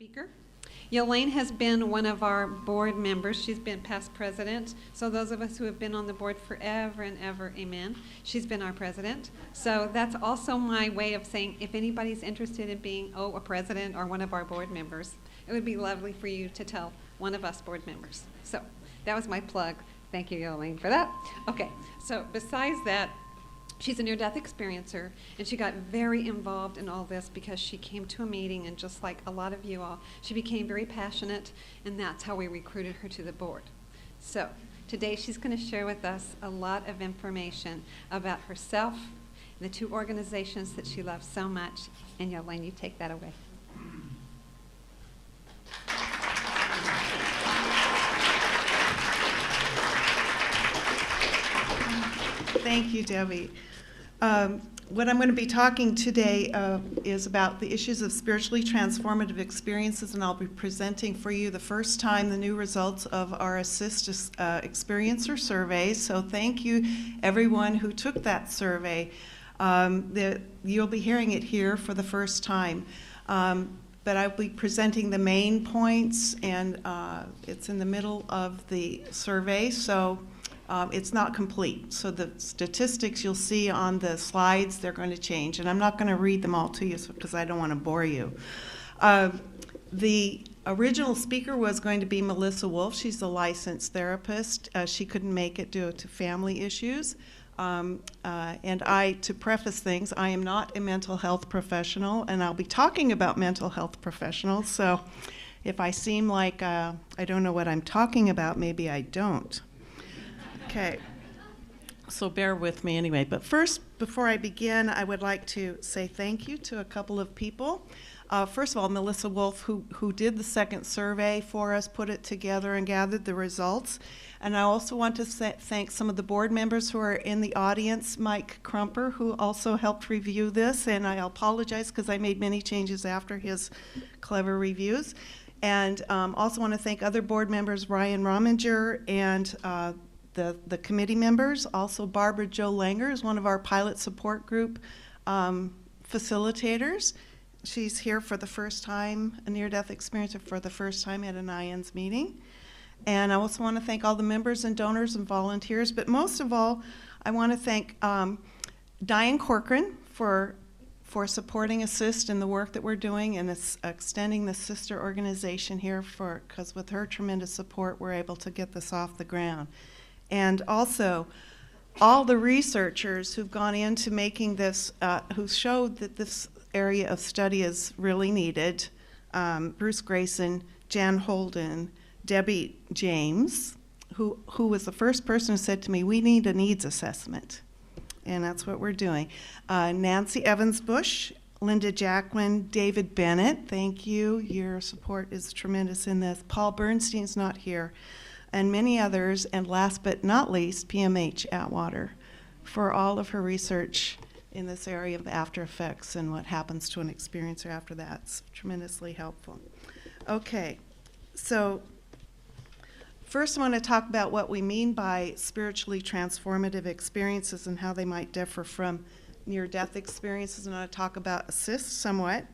Speaker. Yolaine has been one of our board members. She's been past president. So those of us who have been on the board forever and ever, amen, she's been our president. So that's also my way of saying if anybody's interested in being, a president or one of our board members, it would be lovely for you to tell one of us board members. So that was my plug. Thank you, Yolaine, for that. Okay, so besides that, she's a near-death experiencer, and she got very involved in all this because she came to a meeting, and just like a lot of you all, she became very passionate, and that's how we recruited her to the board. So today she's going to share with us a lot of information about herself and the two organizations that she loves so much. And Yolaine, you take that away. Thank you, Debbie. What I'm going to be talking today is about the issues of spiritually transformative experiences, and I'll be presenting for you the first time the new results of our ACISTE experiencer survey. So thank you, everyone who took that survey. You'll be hearing it here for the first time. But I'll be presenting the main points, and it's in the middle of the survey, so it's not complete. So the statistics you'll see on the slides, they're going to change. And I'm not going to read them all to you because I don't want to bore you. The original speaker was going to be Melissa Wolf. She's a licensed therapist. She couldn't make it due to family issues. And to preface things, I am not a mental health professional, and I'll be talking about mental health professionals. So if I seem like I don't know what I'm talking about, maybe I don't. Okay, so bear with me anyway. But first, before I begin, I would like to say thank you to a couple of people. First of all, Melissa Wolf, who did the second survey for us, put it together and gathered the results. And I also want to thank some of the board members who are in the audience, Mike Crumper, who also helped review this. And I apologize because I made many changes after his clever reviews. And also want to thank other board members, Ryan Rominger, and the committee members. Also, Barbara Jo Langer is one of our pilot support group facilitators. She's here for the first time, a near-death experiencer for the first time at an IANS meeting. And I also want to thank all the members and donors and volunteers. But most of all, I want to thank Diane Corcoran for supporting ACISTE and the work that we're doing, and extending the sister organization here because with her tremendous support, we're able to get this off the ground. And also, all the researchers who've gone into making this, who showed that this area of study is really needed, Bruce Grayson, Jan Holden, Debbie James, who was the first person who said to me, we need a needs assessment. And that's what we're doing. Nancy Evans-Bush, Linda Jacqueline, David Bennett, thank you. Your support is tremendous in this. Paul Bernstein's not here. And many others, and last but not least, PMH Atwater, for all of her research in this area of after effects and what happens to an experiencer after that. It's tremendously helpful. Okay, so first I want to talk about what we mean by spiritually transformative experiences and how they might differ from near-death experiences, and I want to talk about ACISTE somewhat.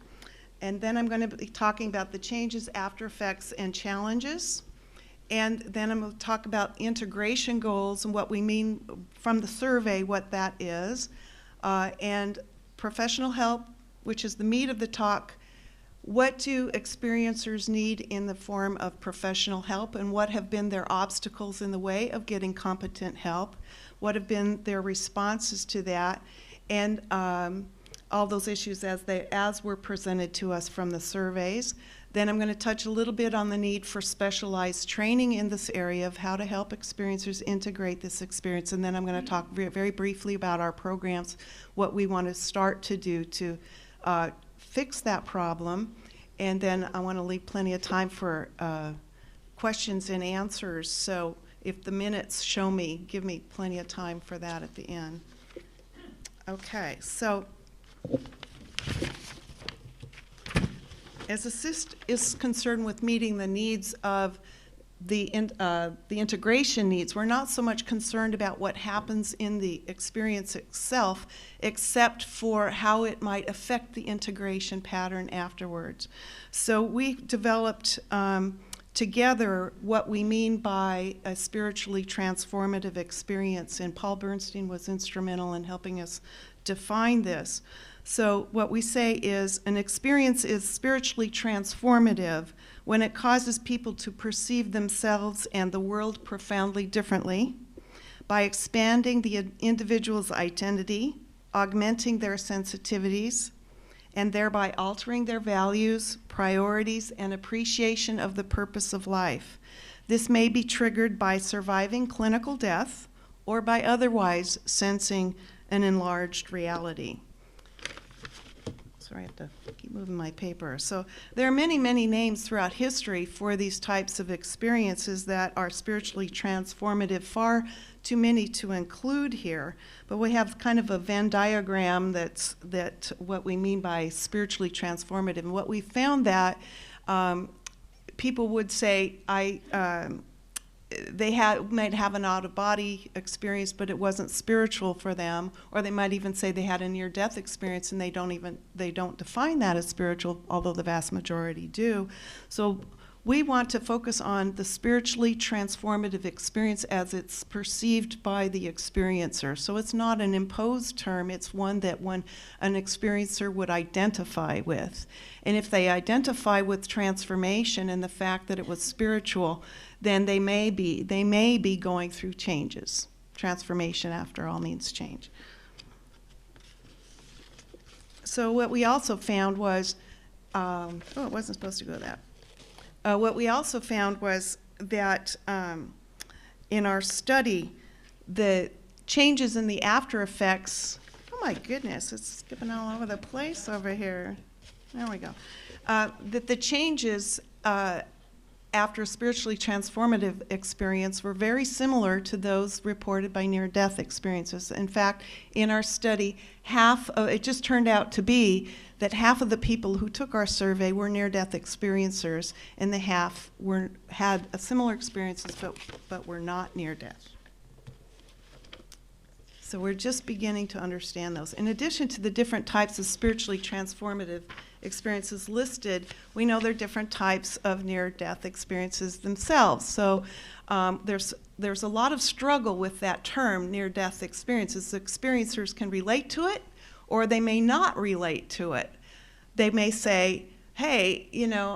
And then I'm going to be talking about the changes, after effects, and challenges. And then I'm going to talk about integration goals and what we mean from the survey, what that is. And professional help, which is the meat of the talk. What do experiencers need in the form of professional help, and what have been their obstacles in the way of getting competent help? What have been their responses to that? And all those issues as were presented to us from the surveys. Then I'm going to touch a little bit on the need for specialized training in this area of how to help experiencers integrate this experience. And then I'm going to talk very briefly about our programs, what we want to start to do to fix that problem. And then I want to leave plenty of time for questions and answers. So if the minutes show me, give me plenty of time for that at the end. Okay, so as ACISTE is concerned with meeting the needs of integration needs. We're not so much concerned about what happens in the experience itself, except for how it might affect the integration pattern afterwards. So we developed together what we mean by a spiritually transformative experience, and Paul Bernstein was instrumental in helping us define this. So what we say is an experience is spiritually transformative when it causes people to perceive themselves and the world profoundly differently by expanding the individual's identity, augmenting their sensitivities, and thereby altering their values, priorities, and appreciation of the purpose of life. This may be triggered by surviving clinical death or by otherwise sensing an enlarged reality. Sorry, I have to keep moving my paper. So there are many, many names throughout history for these types of experiences that are spiritually transformative, far too many to include here. But we have kind of a Venn diagram that's what we mean by spiritually transformative. And what we found that people would say, they might have an out-of-body experience, but it wasn't spiritual for them, or they might even say they had a near-death experience, and they don't define that as spiritual, although the vast majority do. So we want to focus on the spiritually transformative experience as it's perceived by the experiencer. So it's not an imposed term, it's one that an experiencer would identify with. And if they identify with transformation and the fact that it was spiritual, then they may be going through changes. Transformation, after all, means change. So what we also found was, it wasn't supposed to go that. What we also found was that in our study, the changes in the after effects, oh my goodness, it's skipping all over the place over here. There we go. That the changes after a spiritually transformative experience were very similar to those reported by near-death experiences. In fact, in our study, it just turned out to be that half of the people who took our survey were near-death experiencers, and the half had a similar experiences but were not near-death. So we're just beginning to understand those. In addition to the different types of spiritually transformative experiences listed, we know there are different types of near-death experiences themselves. So there's a lot of struggle with that term, near-death experiences. Experiencers can relate to it, or they may not relate to it. They may say, hey,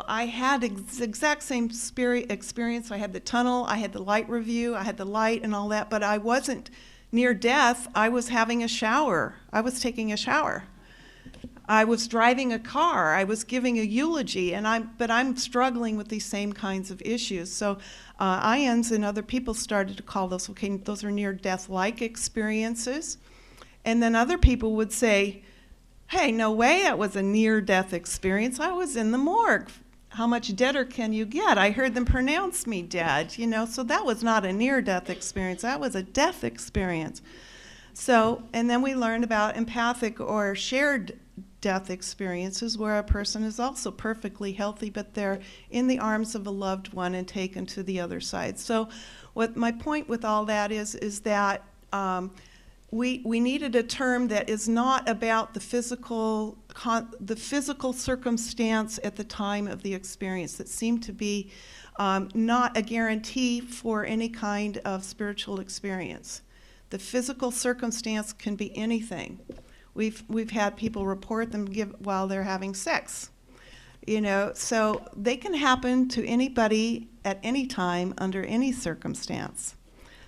I had the exact same experience. I had the tunnel, I had the light review, I had the light and all that, but I wasn't near death. I was having a shower. I was taking a shower. I was driving a car. I was giving a eulogy, but I'm struggling with these same kinds of issues. So IANS and other people started to call those, okay, those are near-death-like experiences. And then other people would say, hey, no way, that was a near-death experience. I was in the morgue. How much deader can you get? I heard them pronounce me dead, so that was not a near-death experience. That was a death experience. So, and then we learned about empathic or shared death experiences where a person is also perfectly healthy, but they're in the arms of a loved one and taken to the other side. So what my point with all that is that we needed a term that is not about the physical circumstance at the time of the experience, that seemed to be not a guarantee for any kind of spiritual experience. The physical circumstance can be anything. We've had people report them while they're having sex, so they can happen to anybody at any time under any circumstance.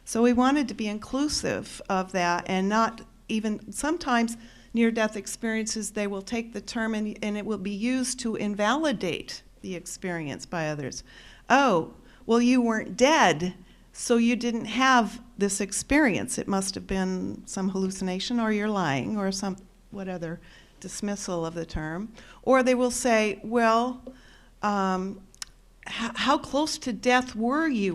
So we wanted to be inclusive of that, and not even sometimes near-death experiences, they will take the term and it will be used to invalidate the experience by others. Oh, well, you weren't dead, so you didn't have this experience. It must have been some hallucination, or you're lying, or what other dismissal of the term. Or they will say, well, how close to death were you?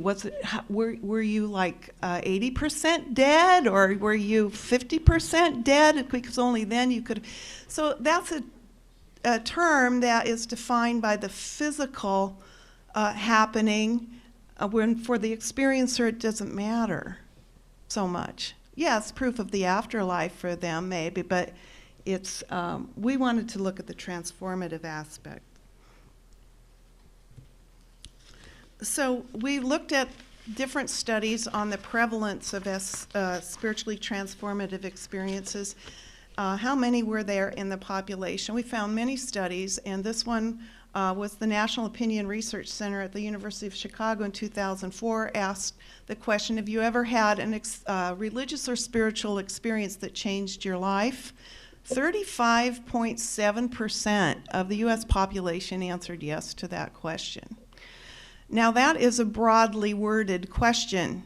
Were you like 80% dead, or were you 50% dead? Because only then you could. So that's a term that is defined by the physical happening when for the experiencer it doesn't matter so much. Yes, proof of the afterlife for them maybe, but it's we wanted to look at the transformative aspect. So we looked at different studies on the prevalence of spiritually transformative experiences. How many were there in the population? We found many studies, and this one was the National Opinion Research Center at the University of Chicago in 2004 asked the question, have you ever had a religious or spiritual experience that changed your life? 35.7% of the U.S. population answered yes to that question. Now that is a broadly worded question.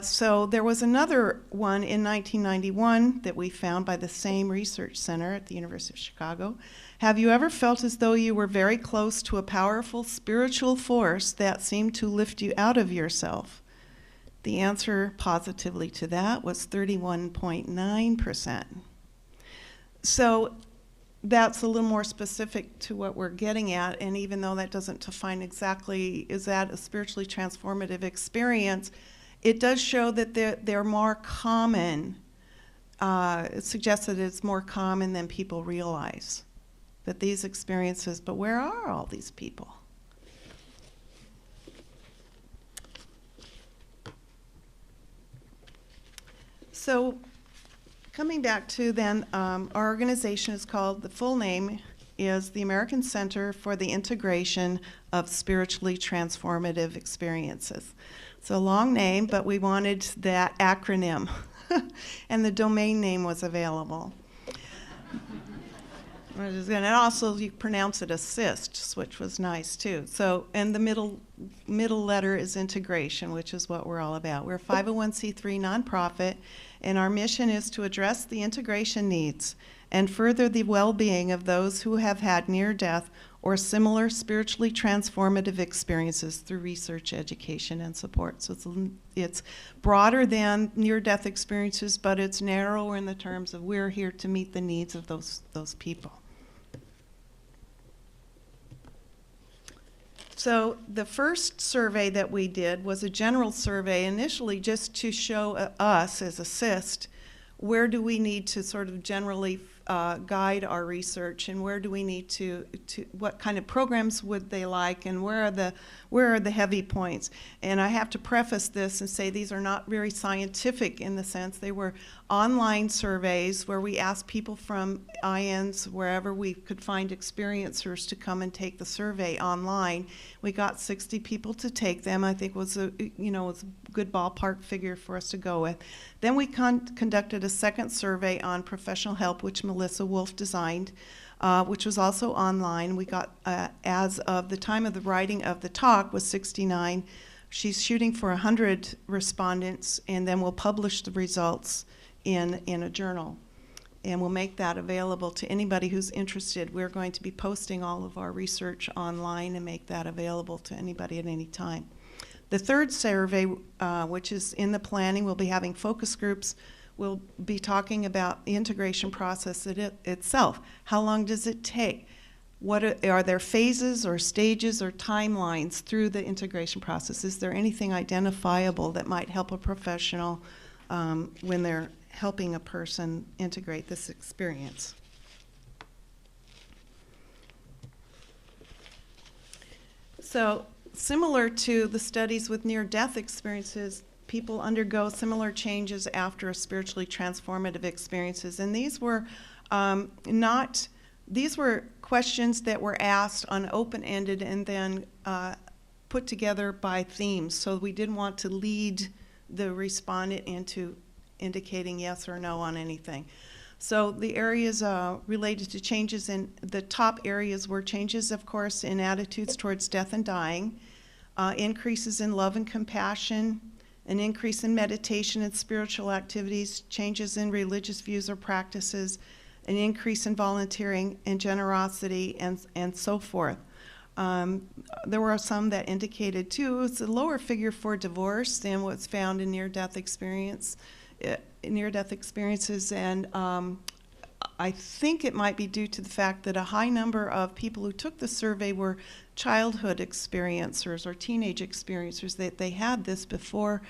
So there was another one in 1991 that we found by the same research center at the University of Chicago. Have you ever felt as though you were very close to a powerful spiritual force that seemed to lift you out of yourself? The answer positively to that was 31.9%. So that's a little more specific to what we're getting at, and even though that doesn't define exactly, is that a spiritually transformative experience, it does show that they're more common. It suggests that it's more common than people realize, that these experiences, but where are all these people? So coming back to then, our organization is called, the full name is the American Center for the Integration of Spiritually Transformative Experiences. It's a long name, but we wanted that acronym, and the domain name was available. And also you pronounce it ACISTE, which was nice too. So, and the middle letter is integration, which is what we're all about. We're a 501c3 nonprofit, and our mission is to address the integration needs and further the well-being of those who have had near-death or similar spiritually transformative experiences through research, education, and support. So it's broader than near-death experiences, but it's narrower in the terms of we're here to meet the needs of those people. So the first survey that we did was a general survey, initially just to show us as ACISTE, where do we need to sort of generally guide our research, and where do we need to what kind of programs would they like, and where are the heavy points. And I have to preface this and say these are not very scientific in the sense they were online surveys where we asked people from INs wherever we could find experiencers to come and take the survey online. We got 60 people to take them. I think was a good ballpark figure for us to go with. Then we conducted a second survey on professional help, which Melissa Wolf designed, which was also online. We got, as of the time of the writing of the talk, was 69. She's shooting for 100 respondents, and then we'll publish the results in a journal. And we'll make that available to anybody who's interested. We're going to be posting all of our research online and make that available to anybody at any time. The third survey, which is in the planning, we'll be having focus groups. We'll be talking about the integration process itself. How long does it take? What are there phases or stages or timelines through the integration process? Is there anything identifiable that might help a professional when they're helping a person integrate this experience? So, similar to the studies with near-death experiences, people undergo similar changes after a spiritually transformative experiences, and these were these were questions that were asked on open-ended and then put together by themes. So we didn't want to lead the respondent into indicating yes or no on anything. So the areas related to changes in the top areas were changes, of course, in attitudes towards death and dying, increases in love and compassion, an increase in meditation and spiritual activities, changes in religious views or practices, an increase in volunteering and generosity, and so forth. There were some that indicated, too, it was a lower figure for divorce than what's found in near-death experiences, and I think it might be due to the fact that a high number of people who took the survey were childhood experiencers or teenage experiencers, that they had this before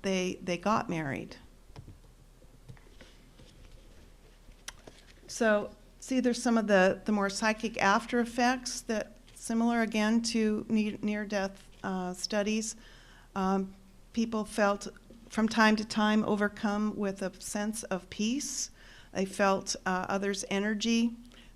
they got married. So see, there's some of the more psychic after effects that similar again to near-death studies. People felt from time to time overcome with a sense of peace. They felt others' energy.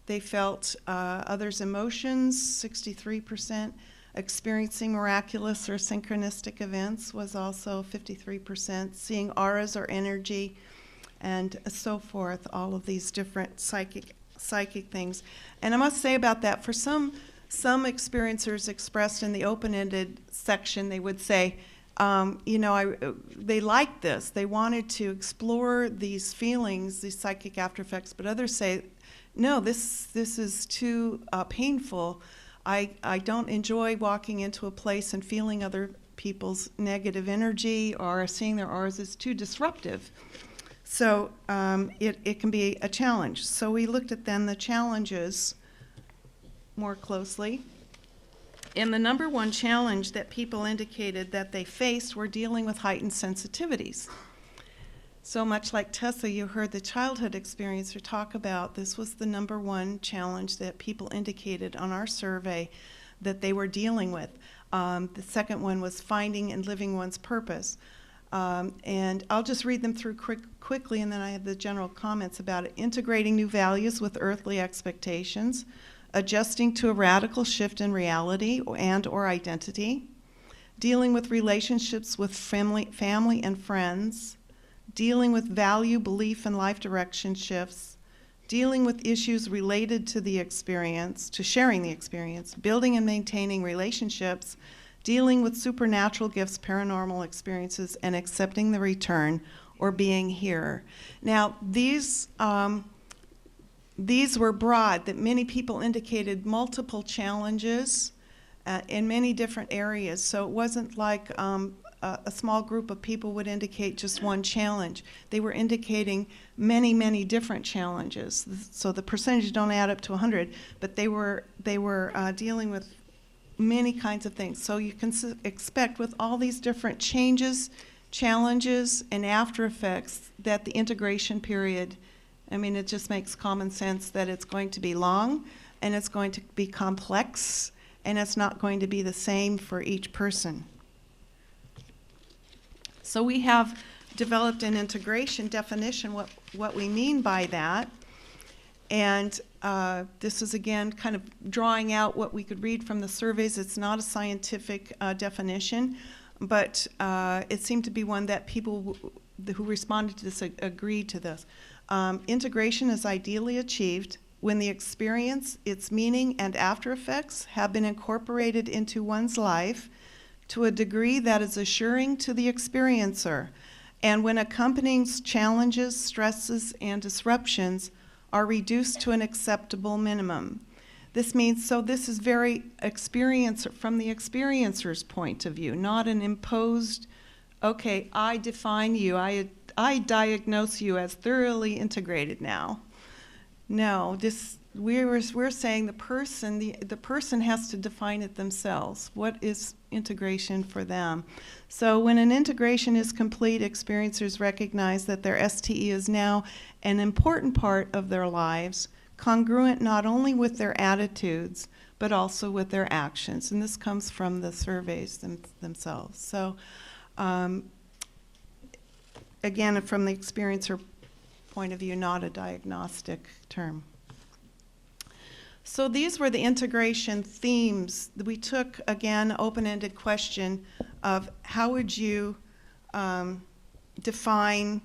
They felt others' emotions, 63%. Experiencing miraculous or synchronistic events was also 53%. Seeing auras or energy, and so forth, all of these different psychic things. And I must say about that, for some experiencers expressed in the open-ended section, they would say, they liked this. They wanted to explore these feelings, these psychic after effects, but others say, no, this is too painful. I don't enjoy walking into a place and feeling other people's negative energy or seeing their auras. It's too disruptive. So it can be a challenge. So we looked at then the challenges more closely. And the number one challenge that people indicated that they faced were dealing with heightened sensitivities. So much like Tessa, you heard the childhood experiencer talk about, this was the number one challenge that people indicated on our survey that they were dealing with. The second one was finding and living one's purpose. And I'll just read them through quickly, and then I have the general comments about it. Integrating new values with earthly expectations, adjusting to a radical shift in reality and/or identity, dealing with relationships with family and friends, dealing with value, belief, and life direction shifts, dealing with issues related to the experience, to sharing the experience, building and maintaining relationships, dealing with supernatural gifts, paranormal experiences, and accepting the return or being here. Now, these were broad, that many people indicated multiple challenges in many different areas. So it wasn't like a small group of people would indicate just one challenge. They were indicating many, many different challenges. So the percentages don't add up to 100, but they were dealing with many kinds of things. So you can expect with all these different changes, challenges, and after effects that the integration period, it just makes common sense that it's going to be long, and it's going to be complex, and it's not going to be the same for each person. So we have developed an integration definition, what we mean by that. And this is, again, kind of drawing out what we could read from the surveys. It's not a scientific definition, but it seemed to be one that people who responded to this agreed to this. Integration is ideally achieved when the experience, its meaning, and after effects have been incorporated into one's life to a degree that is assuring to the experiencer, and when accompanying challenges, stresses, and disruptions are reduced to an acceptable minimum. This means, so this is very from the experiencer's point of view, not an imposed, okay, I define you, I diagnose you as thoroughly integrated now. No, we're saying the person has to define it themselves. What is integration for them? So when an integration is complete, experiencers recognize that their STE is now an important part of their lives, congruent not only with their attitudes, but also with their actions. And this comes from the surveys themselves. So again, from the experiencer point of view, not a diagnostic term. So these were the integration themes. We took, again, open-ended question of how would you define,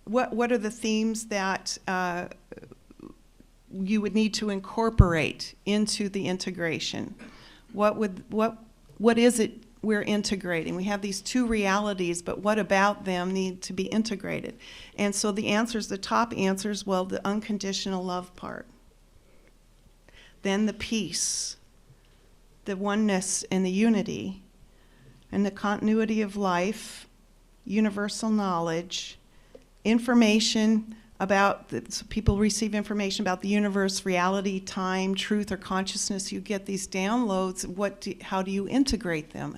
what are the themes that you would need to incorporate into the integration? What is it we're integrating? We have these two realities, but what about them need to be integrated? And so the answers, the top answers, well, the unconditional love part. Then the peace, the oneness and the unity, and the continuity of life, universal knowledge, information, so people receive information about the universe, reality, time, truth, or consciousness. You get these downloads. How do you integrate them?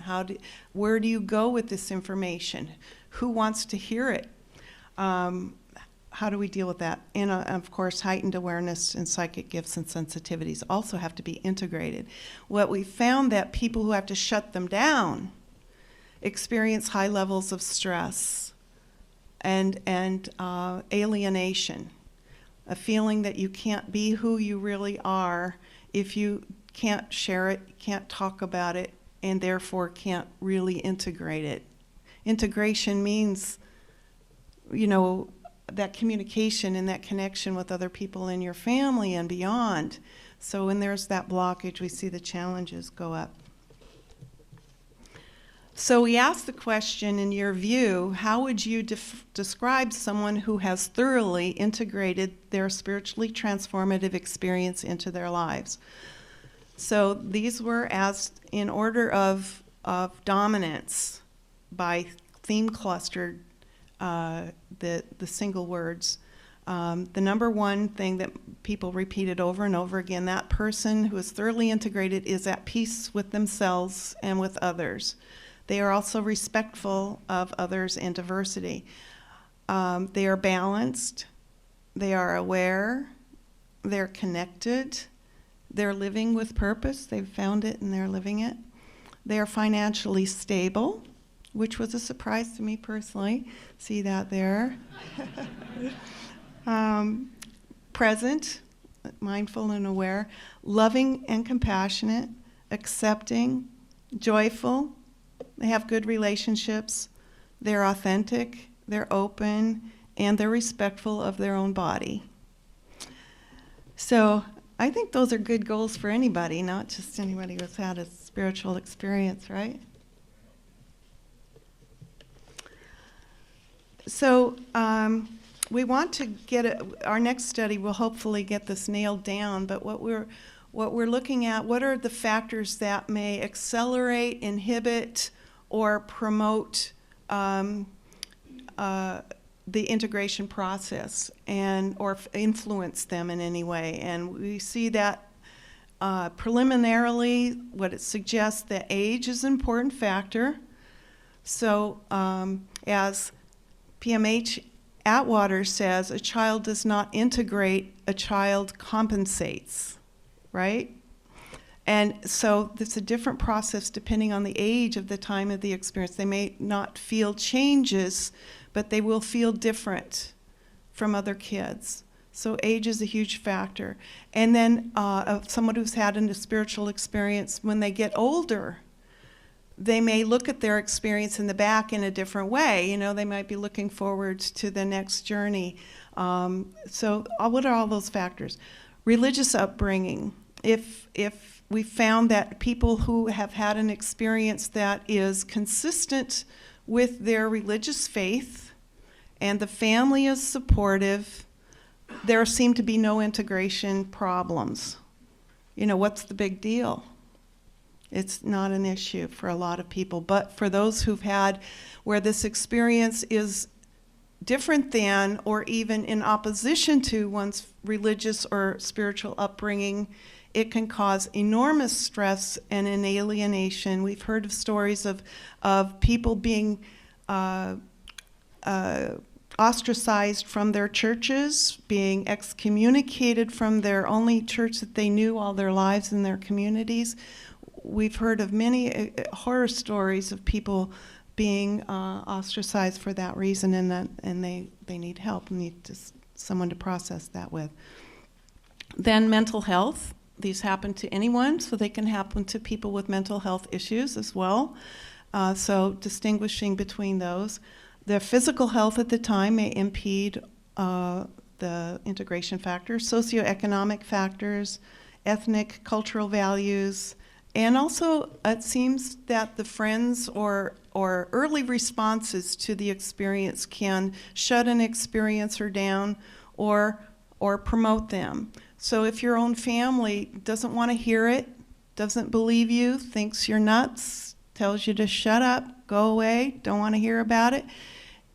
Where do you go with this information? Who wants to hear it? How do we deal with that? And of course, heightened awareness and psychic gifts and sensitivities also have to be integrated. What we found that people who have to shut them down experience high levels of stress and alienation, a feeling that you can't be who you really are if you can't share it, can't talk about it, and therefore can't really integrate it. Integration means, that communication and that connection with other people in your family and beyond. So when there's that blockage, we see the challenges go up. So we asked the question, in your view, how would you describe someone who has thoroughly integrated their spiritually transformative experience into their lives? So these were asked in order of dominance by theme clustered, the single words. The number one thing that people repeated over and over again, that person who is thoroughly integrated is at peace with themselves and with others. They are also respectful of others and diversity. They are balanced. They are aware. They're connected. They're living with purpose. They've found it and they're living it. They are financially stable, which was a surprise to me personally. See that there. Present, mindful and aware, loving and compassionate, accepting, joyful. They have good relationships. They're authentic, they're open, and they're respectful of their own body. So I think those are good goals for anybody, not just anybody who's had a spiritual experience, right? So we want to our next study will hopefully get this nailed down, but what we're looking at, what are the factors that may accelerate, inhibit, or promote the integration process or influence them in any way. And we see that preliminarily, what it suggests, that age is an important factor. So as PMH Atwater says, a child does not integrate, a child compensates, right? And so it's a different process depending on the age of the time of the experience. They may not feel changes, but they will feel different from other kids. So age is a huge factor. And then someone who's had a spiritual experience, when they get older, they may look at their experience in the back in a different way. They might be looking forward to the next journey. So what are all those factors? Religious upbringing. If we found that people who have had an experience that is consistent with their religious faith and the family is supportive, there seem to be no integration problems. What's the big deal? It's not an issue for a lot of people. But for those who've had where this experience is different than or even in opposition to one's religious or spiritual upbringing, it can cause enormous stress and an alienation. We've heard of stories of people being ostracized from their churches, being excommunicated from their only church that they knew all their lives in their communities. We've heard of many horror stories of people being ostracized for that reason, and they need help, need someone to process that with. Then mental health. These happen to anyone, so they can happen to people with mental health issues as well. So distinguishing between those. Their physical health at the time may impede the integration factors, socioeconomic factors, ethnic, cultural values, and also it seems that the friends or early responses to the experience can shut an experiencer down or promote them. So if your own family doesn't want to hear it, doesn't believe you, thinks you're nuts, tells you to shut up, go away, don't want to hear about it,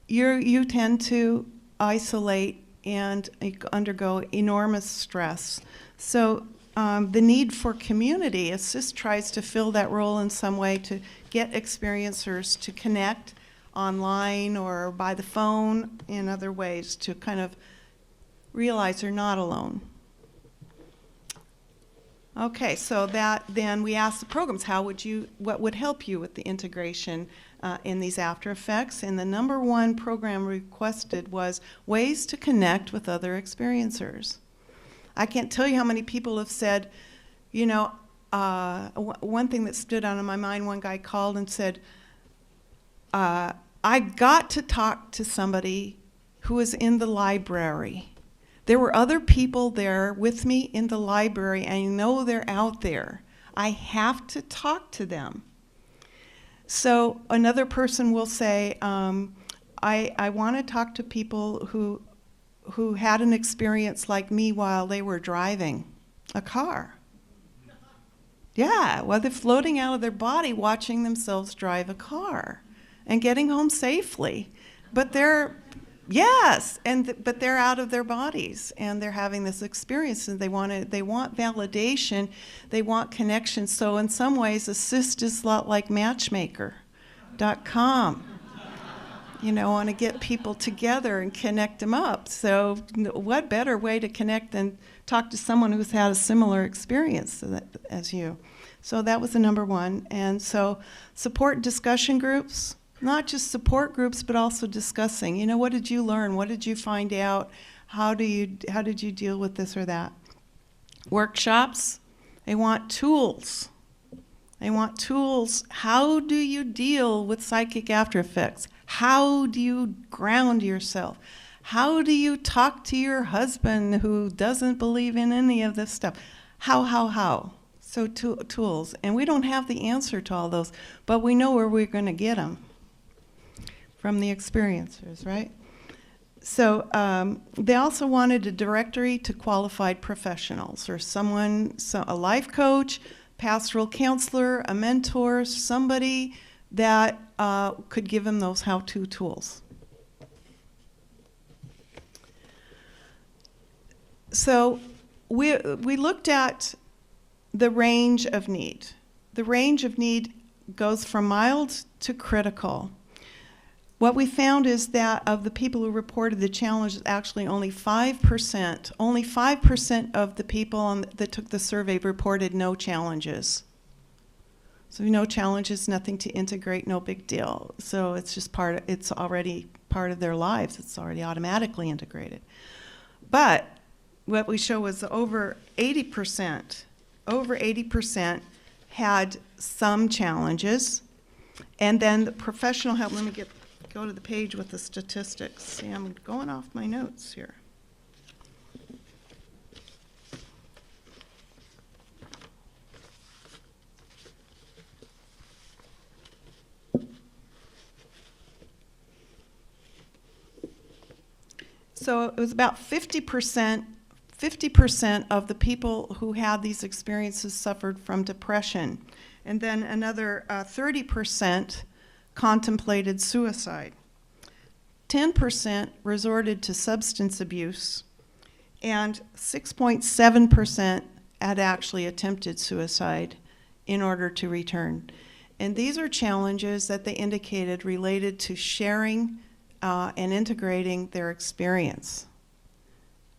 you tend to isolate and undergo enormous stress. So the need for community, ACISTE tries to fill that role in some way to get experiencers to connect online or by the phone in other ways to kind of realize they're not alone. Okay, so then we asked the programs, what would help you with the integration in these after effects? And the number one program requested was ways to connect with other experiencers. I can't tell you how many people have said, you know, one thing that stood out in my mind, one guy called and said, I got to talk to somebody who was in the library. There were other people there with me in the library, and I know they're out there. I have to talk to them. So another person will say, I want to talk to people who had an experience like me while they were driving a car. Yeah, well, they're floating out of their body watching themselves drive a car and getting home safely. But they're but they're out of their bodies and they're having this experience, and they want validation, they want connection. So in some ways, ACISTE is a lot like Matchmaker.com. You know, want to get people together and connect them up. So what better way to connect than talk to someone who's had a similar experience as you? So that was the number one. And so support discussion groups. Not just support groups, but also discussing. You know, what did you learn? What did you find out? How did you deal with this or that? Workshops. They want tools. They want tools. How do you deal with psychic after effects? How do you ground yourself? How do you talk to your husband who doesn't believe in any of this stuff? How? So tools. And we don't have the answer to all those, but we know where we're going to get them. From the experiencers, right? So they also wanted a directory to qualified professionals, or a life coach, pastoral counselor, a mentor, somebody that could give them those how-to tools. So we looked at the range of need. The range of need goes from mild to critical. What we found is that of the people who reported the challenges, actually only 5% of the people that took the survey reported no challenges. So no challenges, nothing to integrate, no big deal. So it's just it's already part of their lives. It's already automatically integrated. But what we show was over 80% had some challenges. And then the professional help, let me go to the page with the statistics. See, I'm going off my notes here. So it was about 50% of the people who had these experiences suffered from depression. And then another 30% contemplated suicide. 10% resorted to substance abuse, and 6.7% had actually attempted suicide in order to return. And these are challenges that they indicated related to sharing and integrating their experience,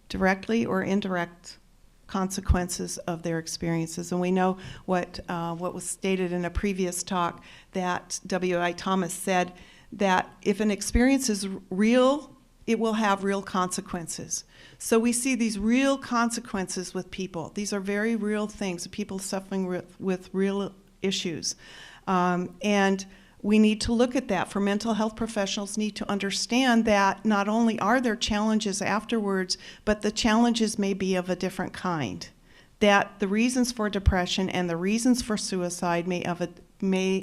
directly or indirect consequences of their experiences. And we know what was stated in a previous talk, that W.I. Thomas said that if an experience is real, it will have real consequences. So we see these real consequences with people. These are very real things, people suffering with real issues. And we need to look at that. For mental health professionals need to understand that not only are there challenges afterwards, but the challenges may be of a different kind. That the reasons for depression and the reasons for suicide may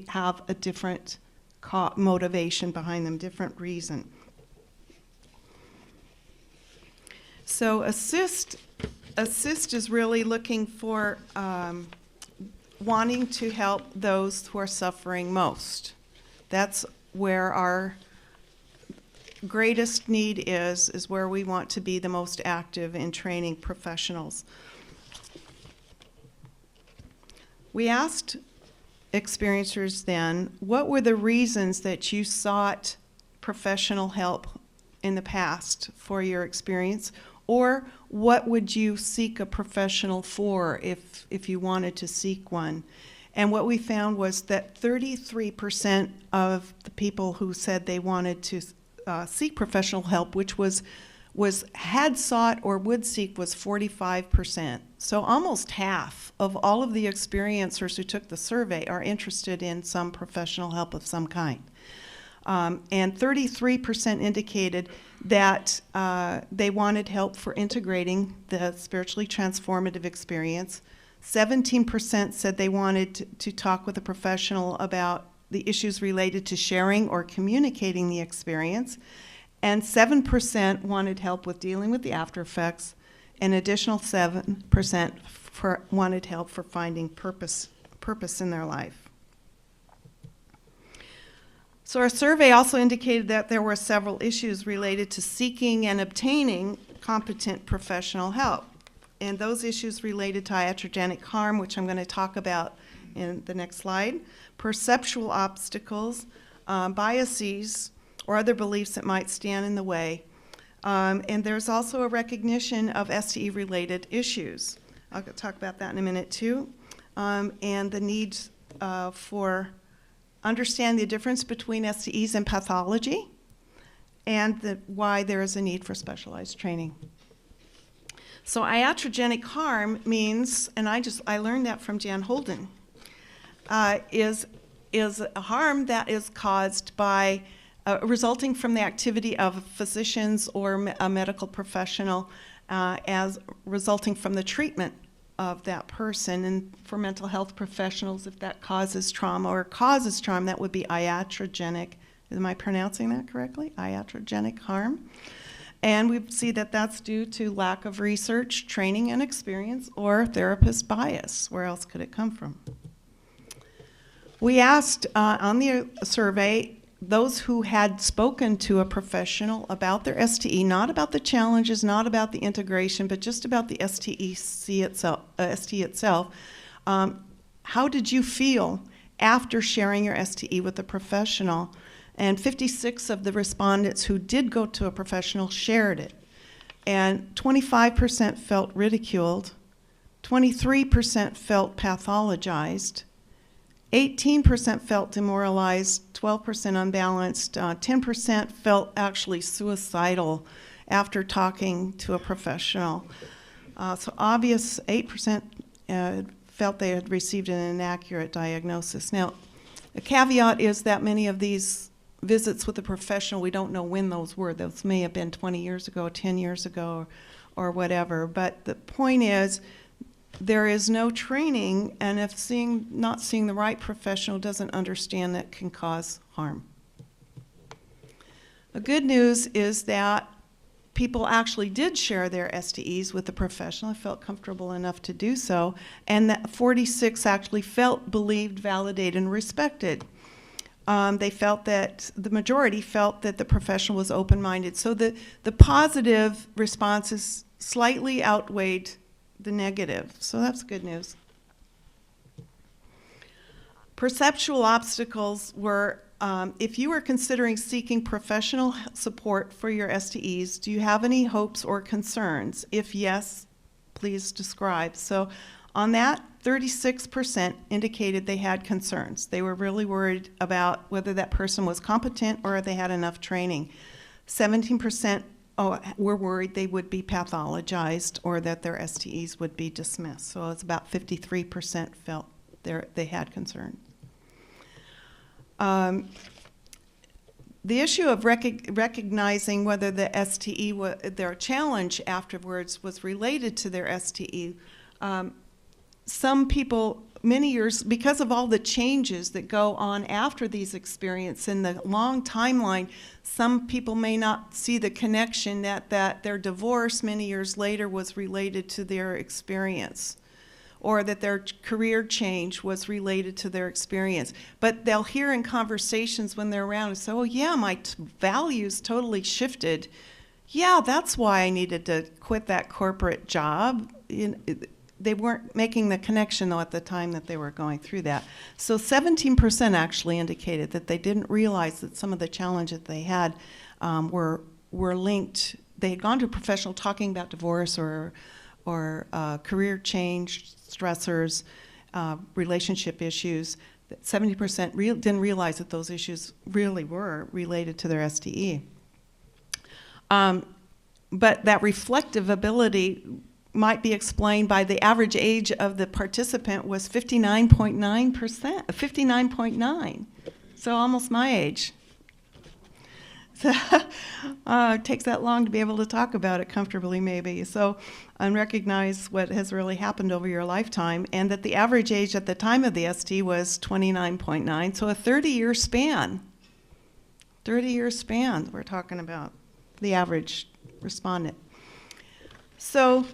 have a different motivation behind them, different reason. So ACISTE is really looking for wanting to help those who are suffering most. That's where greatest need is where we want to be the most active in training professionals. We asked experiencers then, what were the reasons that you sought professional help in the past for your experience, or what would you seek a professional for if you wanted to seek one? And what we found was that 33% of the people who said they wanted to seek professional help, which was had sought or would seek, was 45%. So almost half of all of the experiencers who took the survey are interested in some professional help of some kind. And 33% indicated that they wanted help for integrating the spiritually transformative experience. 17% said they wanted to talk with a professional about the issues related to sharing or communicating the experience. And 7% wanted help with dealing with the after effects. An additional 7% wanted help for finding purpose in their life. So our survey also indicated that there were several issues related to seeking and obtaining competent professional help. And those issues related to iatrogenic harm, which I'm going to talk about in the next slide, perceptual obstacles, biases, or other beliefs that might stand in the way. And there's also a recognition of STE-related issues. I'll talk about that in a minute too. And the need for understand the difference between STEs and pathology, and why there is a need for specialized training. So iatrogenic harm means, and I learned that from Jan Holden, is a harm that is caused by resulting from the activity of physicians or a medical professional, as resulting from the treatment of that person. And for mental health professionals, if that causes trauma, that would be iatrogenic. Am I pronouncing that correctly? Iatrogenic harm. And we see that that's due to lack of research, training, and experience, or therapist bias. Where else could it come from? We asked on the survey those who had spoken to a professional about their STE, not about the challenges, not about the integration, but just about the STE itself. How did you feel after sharing your STE with a professional? And 56 of the respondents who did go to a professional shared it. And 25% felt ridiculed, 23% felt pathologized, 18% felt demoralized, 12% unbalanced, 10% felt actually suicidal after talking to a professional. So obvious, 8% felt they had received an inaccurate diagnosis. Now, the caveat is that many of these visits with a professional, we don't know when those were. Those may have been 20 years ago, 10 years ago, or whatever. But the point is, there is no training, and if not seeing the right professional doesn't understand, that can cause harm. The good news is that people actually did share their STEs with the professional, felt comfortable enough to do so, and that 46 actually felt believed, validated, and respected. They felt that, the majority felt that the professional was open-minded. So the positive responses slightly outweighed the negative. So that's good news. Perceptual obstacles were, if you are considering seeking professional support for your STEs, do you have any hopes or concerns? If yes, please describe. So on that, 36% indicated they had concerns. They were really worried about whether that person was competent or if they had enough training. 17% were worried they would be pathologized or that their STEs would be dismissed. So it's about 53% felt they had concerns. The issue of recognizing whether the STE, their challenge afterwards, was related to their STE. Some people, many years, because of all the changes that go on after these experiences in the long timeline, some people may not see the connection that their divorce many years later was related to their experience. or that their career change was related to their experience. But they'll hear in conversations when they're around and say, oh yeah, my values totally shifted. Yeah, that's why I needed to quit that corporate job. They weren't making the connection, though, at the time that they were going through that. So 17% actually indicated that they didn't realize that some of the challenges they had were linked. They had gone to a professional talking about divorce or career change, stressors, relationship issues. 70% didn't realize that those issues really were related to their STE. But that reflective ability might be explained by the average age of the participant was 59.9%, 59.9, so almost my age. So it takes that long to be able to talk about it comfortably, maybe. So and recognize what has really happened over your lifetime, and that the average age at the time of the ST was 29.9, so a 30-year span. 30-year span we're talking about, the average respondent. So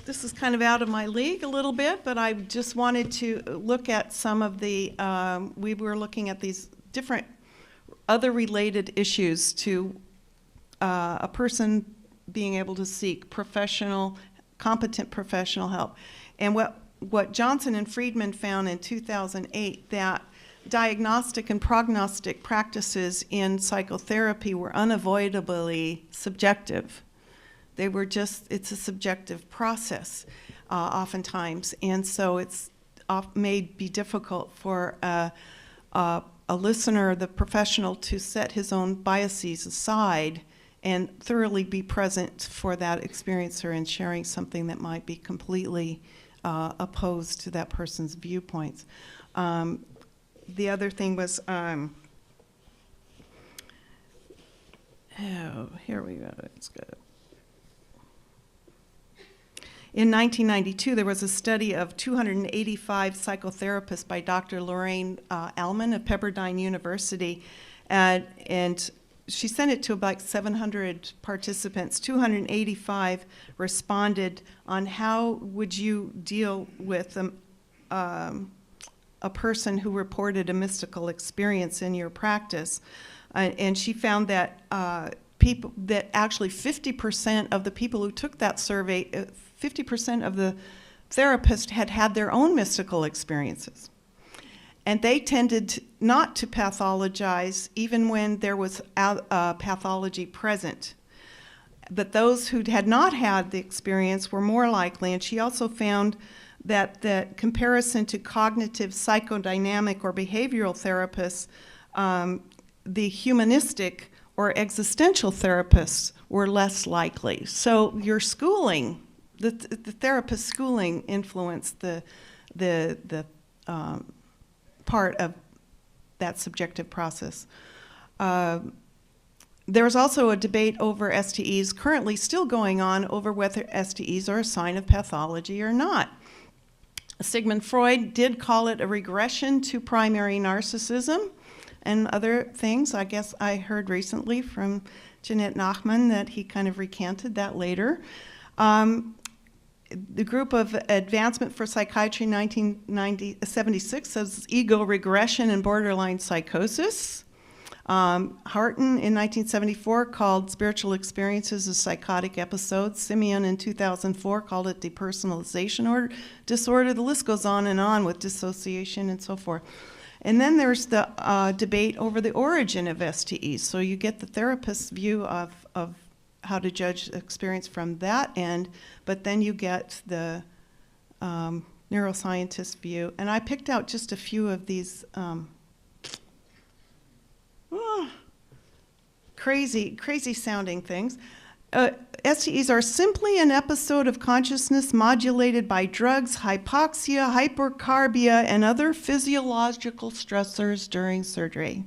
this is kind of out of my league a little bit, but I just wanted to look at some of the, we were looking at these different other related issues to a person being able to seek competent professional help. And what Johnson and Friedman found in 2008, that diagnostic and prognostic practices in psychotherapy were unavoidably subjective. They were it's a subjective process oftentimes, and so it's may be difficult for a listener, the professional, to set his own biases aside and thoroughly be present for that experiencer in sharing something that might be completely opposed to that person's viewpoints. The other thing was, here we go, let's go. In 1992, there was a study of 285 psychotherapists by Dr. Lorraine Allman of Pepperdine University, and she sent it to about 700 participants. 285 responded on how would you deal with a person who reported a mystical experience in your practice. And she found that actually 50% of the people who took that survey, 50% of the therapists had their own mystical experiences. And they tended not to pathologize even when there was pathology present. But those who had not had the experience were more likely. And she also found that the comparison to cognitive, psychodynamic, or behavioral therapists, the humanistic or existential therapists were less likely. So your schooling, the therapist schooling influenced the part of that subjective process. There's also a debate over STEs currently still going on over whether STEs are a sign of pathology or not. Sigmund Freud did call it a regression to primary narcissism and other things. I guess I heard recently from Jeanette Nachman that he kind of recanted that later. The group of Advancement for Psychiatry in 1976 says ego regression and borderline psychosis. Harton in 1974 called spiritual experiences as psychotic episodes. Simeon in 2004 called it depersonalization disorder. The list goes on with dissociation and so forth. And then there's the debate over the origin of STEs. So you get the therapist's view of how to judge experience from that end, but then you get the neuroscientist's view. And I picked out just a few of these crazy sounding things. STEs are simply an episode of consciousness modulated by drugs, hypoxia, hypercarbia, and other physiological stressors during surgery.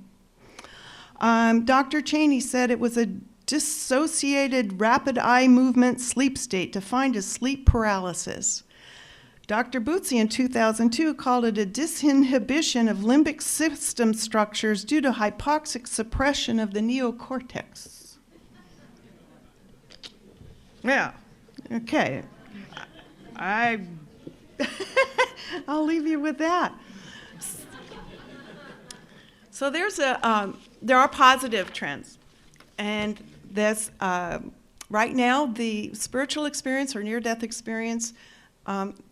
Dr. Cheney said it was a dissociated rapid eye movement sleep state defined as sleep paralysis. Dr. Bootsy in 2002 called it a disinhibition of limbic system structures due to hypoxic suppression of the neocortex. Yeah, okay. I'll leave you with that. So there are positive trends, and this right now the spiritual experience or near-death experience.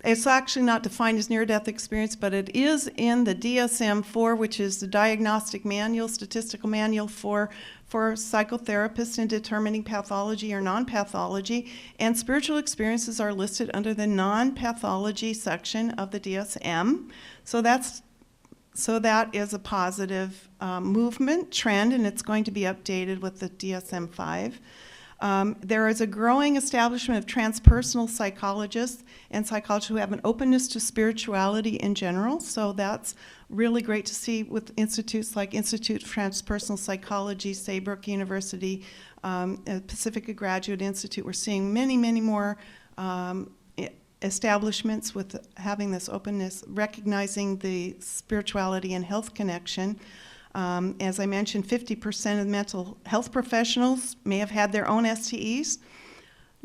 It's actually not defined as near-death experience, but it is in the DSM-4, which is the Diagnostic Manual, Statistical Manual for psychotherapists in determining pathology or non-pathology, and spiritual experiences are listed under the non-pathology section of the DSM. So that is a positive movement trend, and it's going to be updated with the DSM-5. There is a growing establishment of transpersonal psychologists and psychologists who have an openness to spirituality in general. So that's really great to see with institutes like Institute of Transpersonal Psychology, Saybrook University, Pacifica Graduate Institute. We're seeing many, many more establishments with having this openness, recognizing the spirituality and health connection. As I mentioned, 50% of mental health professionals may have had their own STEs.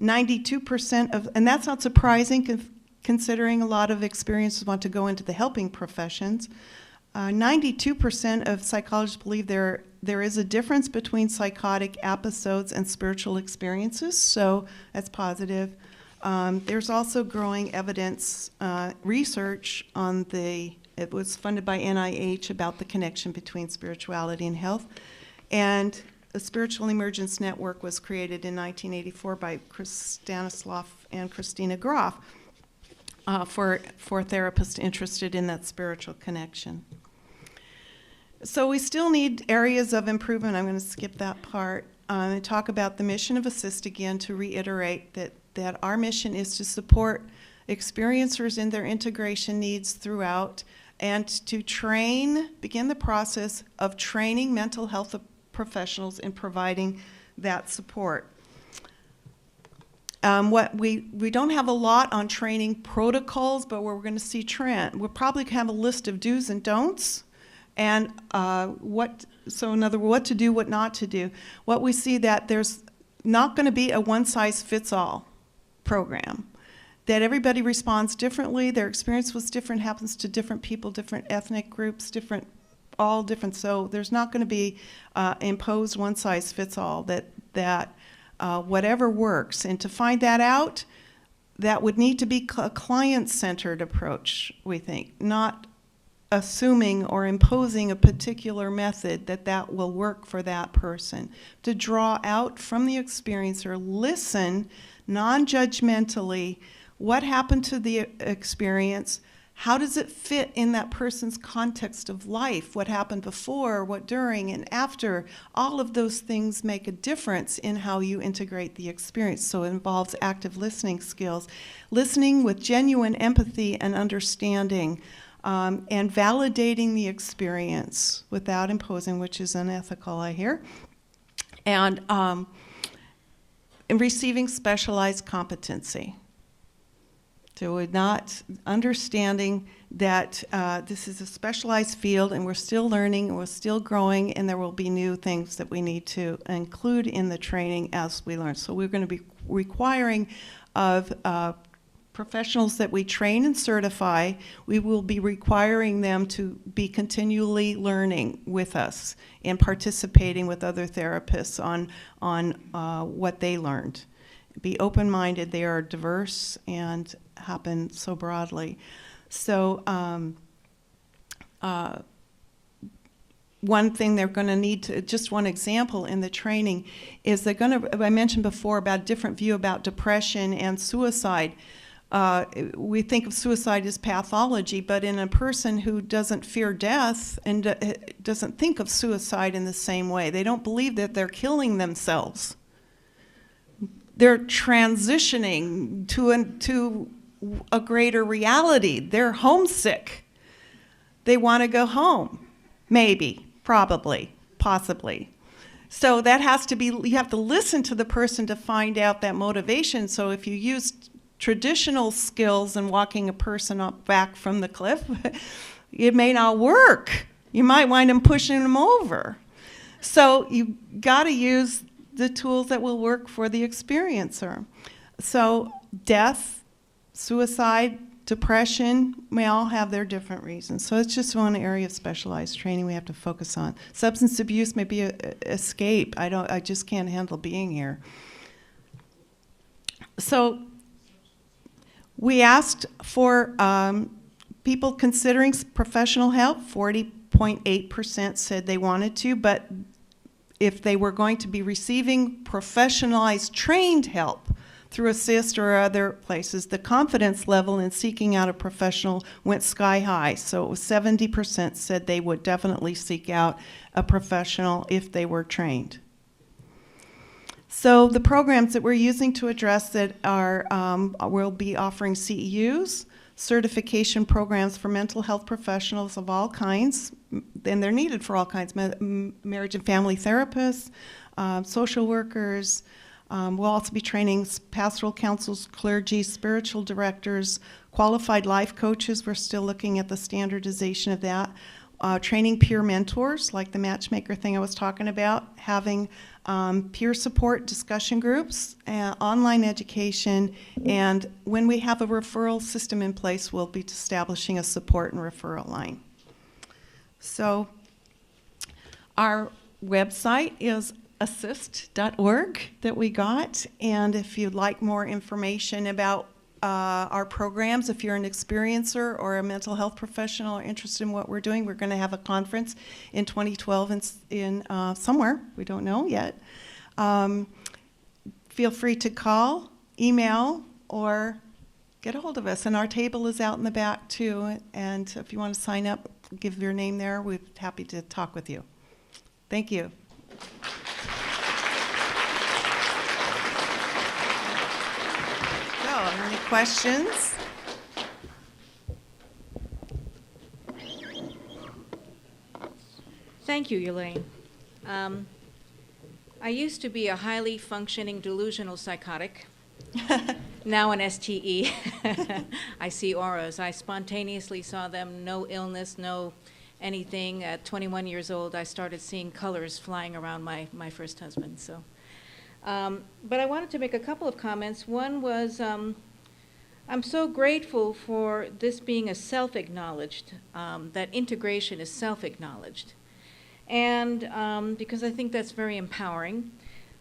92% of, and that's not surprising considering a lot of experiences want to go into the helping professions. 92% of psychologists believe there is a difference between psychotic episodes and spiritual experiences, so that's positive. There's also growing evidence, research on it was funded by NIH about the connection between spirituality and health. And the Spiritual Emergence Network was created in 1984 by Chris Stanislav and Christina Groff for therapists interested in that spiritual connection. So we still need areas of improvement. I'm going to skip that part and talk about the mission of ACISTE again to reiterate that our mission is to support experiencers in their integration needs throughout and to begin the process of training mental health professionals in providing that support. We don't have a lot on training protocols, but we're going to see trend. We'll probably have a list of do's and don'ts, and so in other words, what to do, what not to do. What we see that there's not going to be a one-size-fits-all program, that everybody responds differently, their experience was different, happens to different people, different ethnic groups, all different. So there's not going to be imposed one-size-fits-all, that whatever works. And to find that out, that would need to be a client-centered approach, we think, not assuming or imposing a particular method that will work for that person. To draw out from the experiencer, listen non-judgmentally, what happened to the experience, how does it fit in that person's context of life, what happened before, what during, and after. All of those things make a difference in how you integrate the experience. So it involves active listening skills, listening with genuine empathy and understanding, and validating the experience without imposing, which is unethical, I hear, and receiving specialized competency. So we're not understanding that this is a specialized field and we're still learning and we're still growing, and there will be new things that we need to include in the training as we learn. So we're going to be requiring of professionals that we train and certify, we will be requiring them to be continually learning with us and participating with other therapists on what they learned. Be open-minded. They are diverse and happen so broadly. So one thing they're going to need to, just one example in the training, is they're going to, I mentioned before about a different view about depression and suicide. We think of suicide as pathology, but in a person who doesn't fear death and doesn't think of suicide in the same way, they don't believe that they're killing themselves. They're transitioning to a greater reality. They're homesick. They want to go home. Maybe, probably, possibly. So that has to be, you have to listen to the person to find out that motivation. So if you use traditional skills in walking a person up back from the cliff, it may not work. You might wind up pushing them over. So you got to use the tools that will work for the experiencer. So death suicide, depression may all have their different reasons. So it's just one area of specialized training we have to focus on. Substance abuse may be a escape. I just can't handle being here. So we asked for people considering professional help. 40.8% said they wanted to, but if they were going to be receiving professionalized trained help through ACISTE or other places, the confidence level in seeking out a professional went sky high. So it was 70% said they would definitely seek out a professional if they were trained. So the programs that we're using to address that are, we'll be offering CEUs, certification programs for mental health professionals of all kinds, and they're needed for all kinds, marriage and family therapists, social workers. We'll also be training pastoral counsels, clergy, spiritual directors, qualified life coaches. We're still looking at the standardization of that. Training peer mentors, like the matchmaker thing I was talking about, having peer support discussion groups, online education, and when we have a referral system in place, we'll be establishing a support and referral line. So our website is ACISTE.org that we got, and if you'd like more information about our programs, if you're an experiencer or a mental health professional or interested in what we're doing, we're going to have a conference in 2012 in somewhere, we don't know yet. Feel free to call, email, or get a hold of us, and our table is out in the back too, and if you want to sign up, give your name there. We're happy to talk with you. Thank you. Any questions? Thank you, Elaine. I used to be a highly functioning delusional psychotic, now an STE. I see auras. I spontaneously saw them, no illness, no anything. At 21 years old, I started seeing colors flying around my first husband. So. But I wanted to make a couple of comments. One was, I'm so grateful for this being a self-acknowledged, that integration is self-acknowledged. And because I think that's very empowering.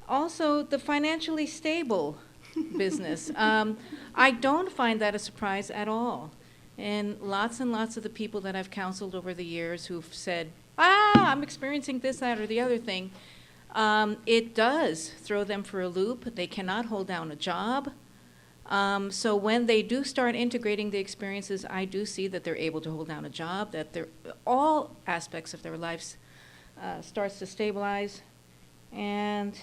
Also, the financially stable business. I don't find that a surprise at all. And lots of the people that I've counseled over the years who've said, I'm experiencing this, that, or the other thing, it does throw them for a loop. They cannot hold down a job. So when they do start integrating the experiences, I do see that they're able to hold down a job, that all aspects of their lives starts to stabilize. And,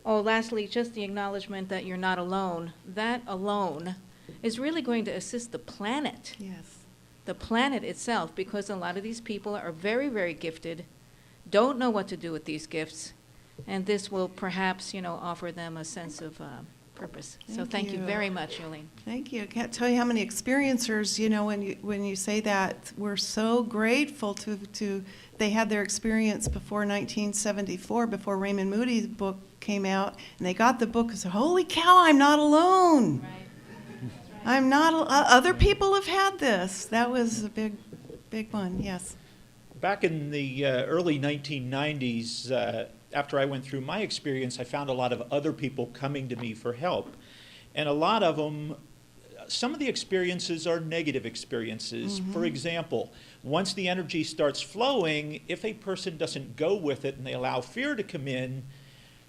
lastly, just the acknowledgement that you're not alone. That alone is really going to assist the planet. Yes. The planet itself, because a lot of these people are very, very gifted, don't know what to do with these gifts, and this will perhaps, offer them a sense of purpose. So thank you very much, Yolene. Thank you. I can't tell you how many experiencers, when you say that, we're so grateful to they had their experience before 1974, before Raymond Moody's book came out, and they got the book and said, holy cow, I'm not alone. Right. I'm not, other people have had this. That was a big one, yes. Back in the early 1990s, after I went through my experience, I found a lot of other people coming to me for help. And a lot of them, some of the experiences are negative experiences. Mm-hmm. For example, once the energy starts flowing, if a person doesn't go with it and they allow fear to come in,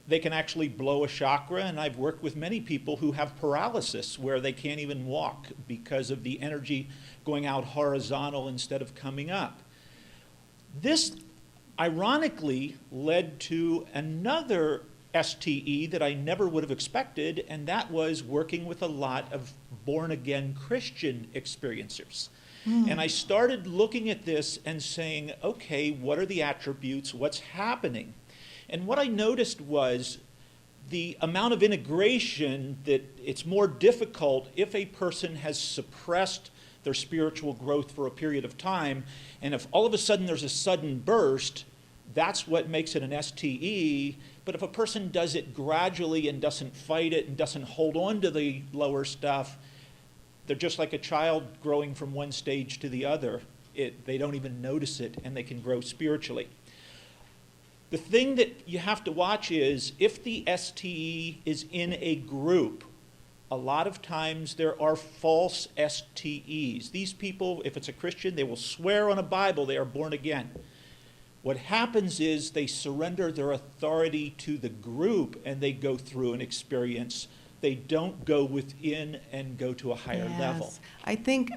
they can actually blow a chakra. And I've worked with many people who have paralysis where they can't even walk because of the energy going out horizontal instead of coming up. This, ironically, led to another STE that I never would have expected, and that was working with a lot of born-again Christian experiencers. And I started looking at this and saying, okay, what are the attributes? What's happening? And what I noticed was the amount of integration that it's more difficult if a person has suppressed their spiritual growth for a period of time, and if all of a sudden there's a sudden burst, that's what makes it an STE. But if a person does it gradually and doesn't fight it and doesn't hold on to the lower stuff, They're just like a child growing from one stage to the other. They don't even notice it, and they can grow spiritually. The thing that you have to watch is if the STE is in a group, a lot of times there are false STEs. These people, if it's a Christian, they will swear on a Bible they are born again. What happens is they surrender their authority to the group and they go through an experience. They don't go within and go to a higher level. I think,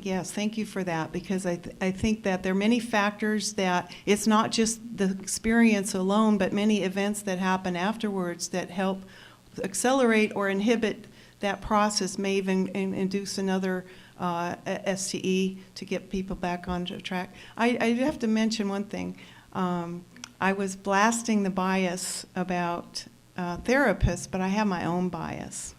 yes, thank you for that, because I think that there are many factors that it's not just the experience alone, but many events that happen afterwards that help accelerate or inhibit that process, may even induce another STE to get people back on track. I have to mention one thing. I was blasting the bias about therapists, but I have my own bias.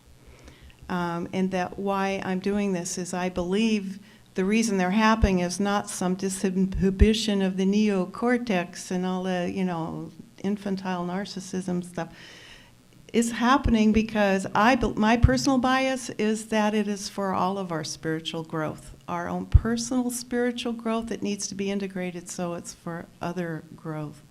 And that why I'm doing this is I believe the reason they're happening is not some disinhibition of the neocortex and all the, infantile narcissism stuff. It's happening because my personal bias is that it is for all of our spiritual growth, our own personal spiritual growth. It needs to be integrated, so it's for other growth.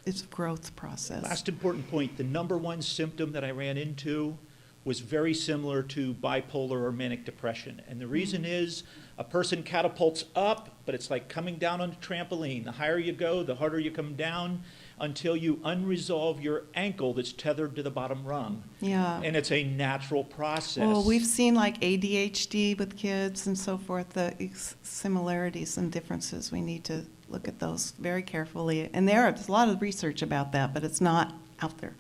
It's a growth process. Last important point, the number one symptom that I ran into was very similar to bipolar or manic depression. And the reason is a person catapults up, but it's like coming down on a trampoline. The higher you go, the harder you come down until you unresolve your ankle that's tethered to the bottom rung. Yeah. And it's a natural process. Well, we've seen like ADHD with kids and so forth, the similarities and differences. We need to look at those very carefully. And there's a lot of research about that, but it's not out there.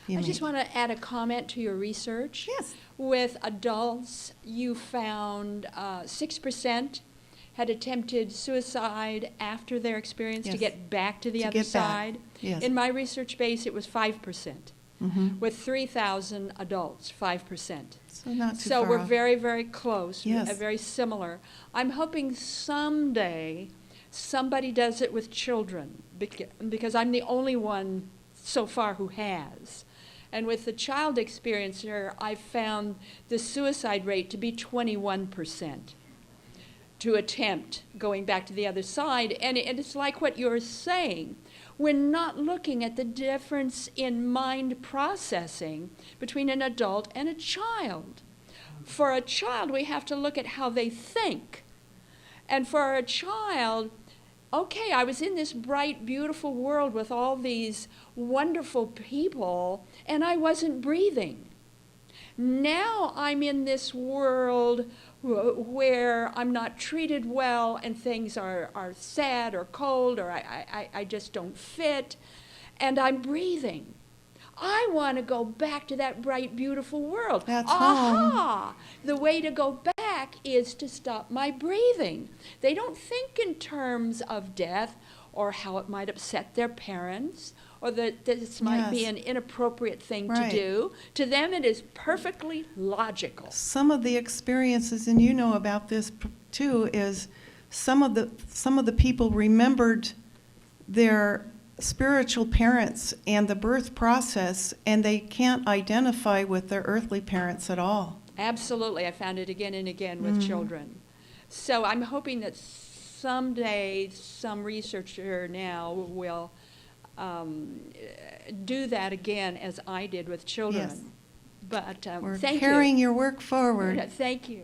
I just want to add a comment to your research. Yes. With adults, you found 6% had attempted suicide after their experience to Yes. get back to the To other get back. side. Yes. In my research base, it was 5%. Mm-hmm. With 3,000 adults, 5%. So not too So far we're off. very, very close, Yes. very similar. I'm hoping someday somebody does it with children, because I'm the only one so far who has. And with the child experiencer, I found the suicide rate to be 21% to attempt going back to the other side. And it's like what you're saying. We're not looking at the difference in mind processing between an adult and a child. For a child, we have to look at how they think. And for a child, okay, I was in this bright, beautiful world with all these wonderful people, and I wasn't breathing. Now I'm in this world where I'm not treated well, and things are sad or cold, or I just don't fit, and I'm breathing. I want to go back to that bright, beautiful world. That's Aha! The way to go back is to stop my breathing. They don't think in terms of death or how it might upset their parents or that this might be Yes. an inappropriate thing Right. to do. To them, it is perfectly logical. Some of the experiences, and you know about this too, is some of the people remembered their spiritual parents and the birth process, and they can't identify with their earthly parents at all. Absolutely. I found it again and again with children. So I'm hoping that someday some researcher now will do that again as I did with children. Yes. But We're thank carrying you. your work forward. Thank you.